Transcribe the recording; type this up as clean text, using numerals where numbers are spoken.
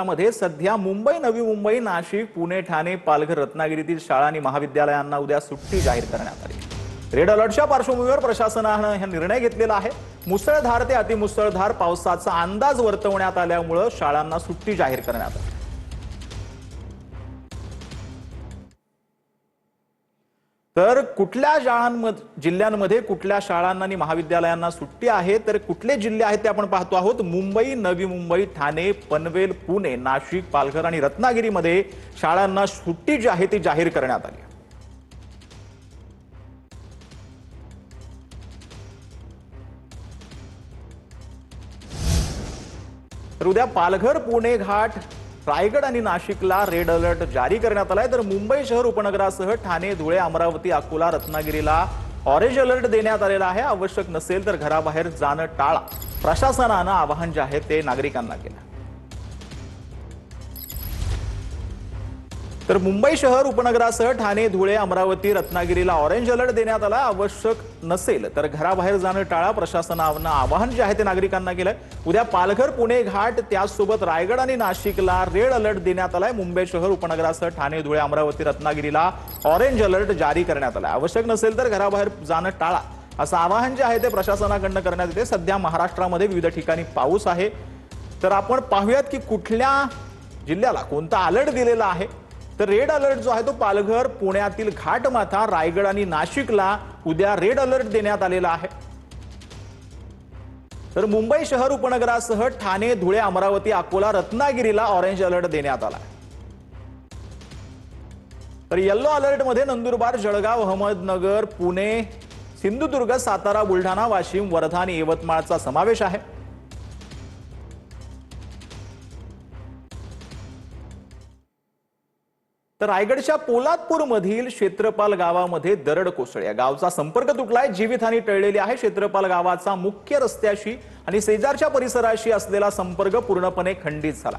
मध्ये सध्या मुंबई, नवी मुंबई, नाशिक, पुणे, ठाणे, पालघर, रत्नागिरीतील शाळा आणि महाविद्यालयांना उद्या सुट्टी जाहीर करण्यात आली। रेड अलर्टच्या पार्श्वभूमीवर प्रशासनाने हा निर्णय घेतलेला आहे। मुसळधार ते अतिमुसळधार पावसाचा अंदाज वर्तवण्यात आल्यामुळे शाळांना सुट्टी जाहीर करण्यात आली। तर कुठल्या जिल्ह्यांमध्ये कुठल्या शाळांना आणि महाविद्यालयांना सुट्टी आहे, तर कुठले जिल्हे आहेत ते आपण पाहतो आहोत। मुंबई, नवी मुंबई, ठाणे, पनवेल, पुणे, नाशिक, पालघर आणि रत्नागिरीमध्ये शाळांना सुट्टी जी आहे ती जाहीर करण्यात आली। तर उद्या पालघर, पुणे घाट, रायगड आणि नाशिकला रेड अलर्ट जारी करण्यात आलाय। तर मुंबई शहर उपनगरासह ठाणे, धुळे, अमरावती, अकोला, रत्नागिरीला ऑरेंज अलर्ट देण्यात आलेला आहे। आवश्यक नसेल तर घराबाहेर जाणं टाळा, प्रशासनानं आवाहन जे आहे ते नागरिकांना केलं। तर मुंबई शहर उपनगरासह ठाणे, धुळे, अमरावती, रत्नागिरीला ऑरेंज अलर्ट देण्यात आला। आवश्यक नसेल तर घराबाहेर जाणं टाळा, प्रशासनानं आवाहन जे आहे ते नागरिकांना केलंय। उद्या पालघर, पुणे घाट, त्याचसोबत रायगड आणि नाशिकला रेड अलर्ट देण्यात आलाय। मुंबई शहर उपनगरासह ठाणे, धुळे, अमरावती, रत्नागिरीला ऑरेंज अलर्ट जारी करण्यात आलाय। आवश्यक नसेल तर घराबाहेर जाणं टाळा असं आवाहन जे आहे ते प्रशासनाकडून करण्यात येते। सध्या महाराष्ट्रामध्ये विविध ठिकाणी पाऊस आहे। तर आपण पाहूयात की कुठल्या जिल्ह्याला कोणता अलर्ट दिलेला आहे। तर रेड अलर्ट जो आहे तो पालघर, पुण्यातील घाटमाथा, रायगड आणि नाशिकला उद्या रेड अलर्ट देण्यात आलेला आहे। तर मुंबई शहर उपनगरासह ठाणे, धुळे, अमरावती, अकोला, रत्नागिरीला ऑरेंज अलर्ट देण्यात आला। तर येलो अलर्ट मध्ये नंदुरबार, जळगाव, अहमदनगर, पुणे, सिंधुदुर्ग, सातारा, बुलढाणा, वाशिम, वर्धा आणि यवतमाळचा समावेश आहे। तर रायगडच्या पोलादपूर मधील क्षेत्रपाल गावामध्ये दरड कोसळली। या गावचा संपर्क तुटलाय, जीवितहानी टळलेली आहे। क्षेत्रपाल गावाचा मुख्य रस्त्याशी आणि शेजारच्या परिसराशी असलेला संपर्क पूर्णपणे खंडित झाला।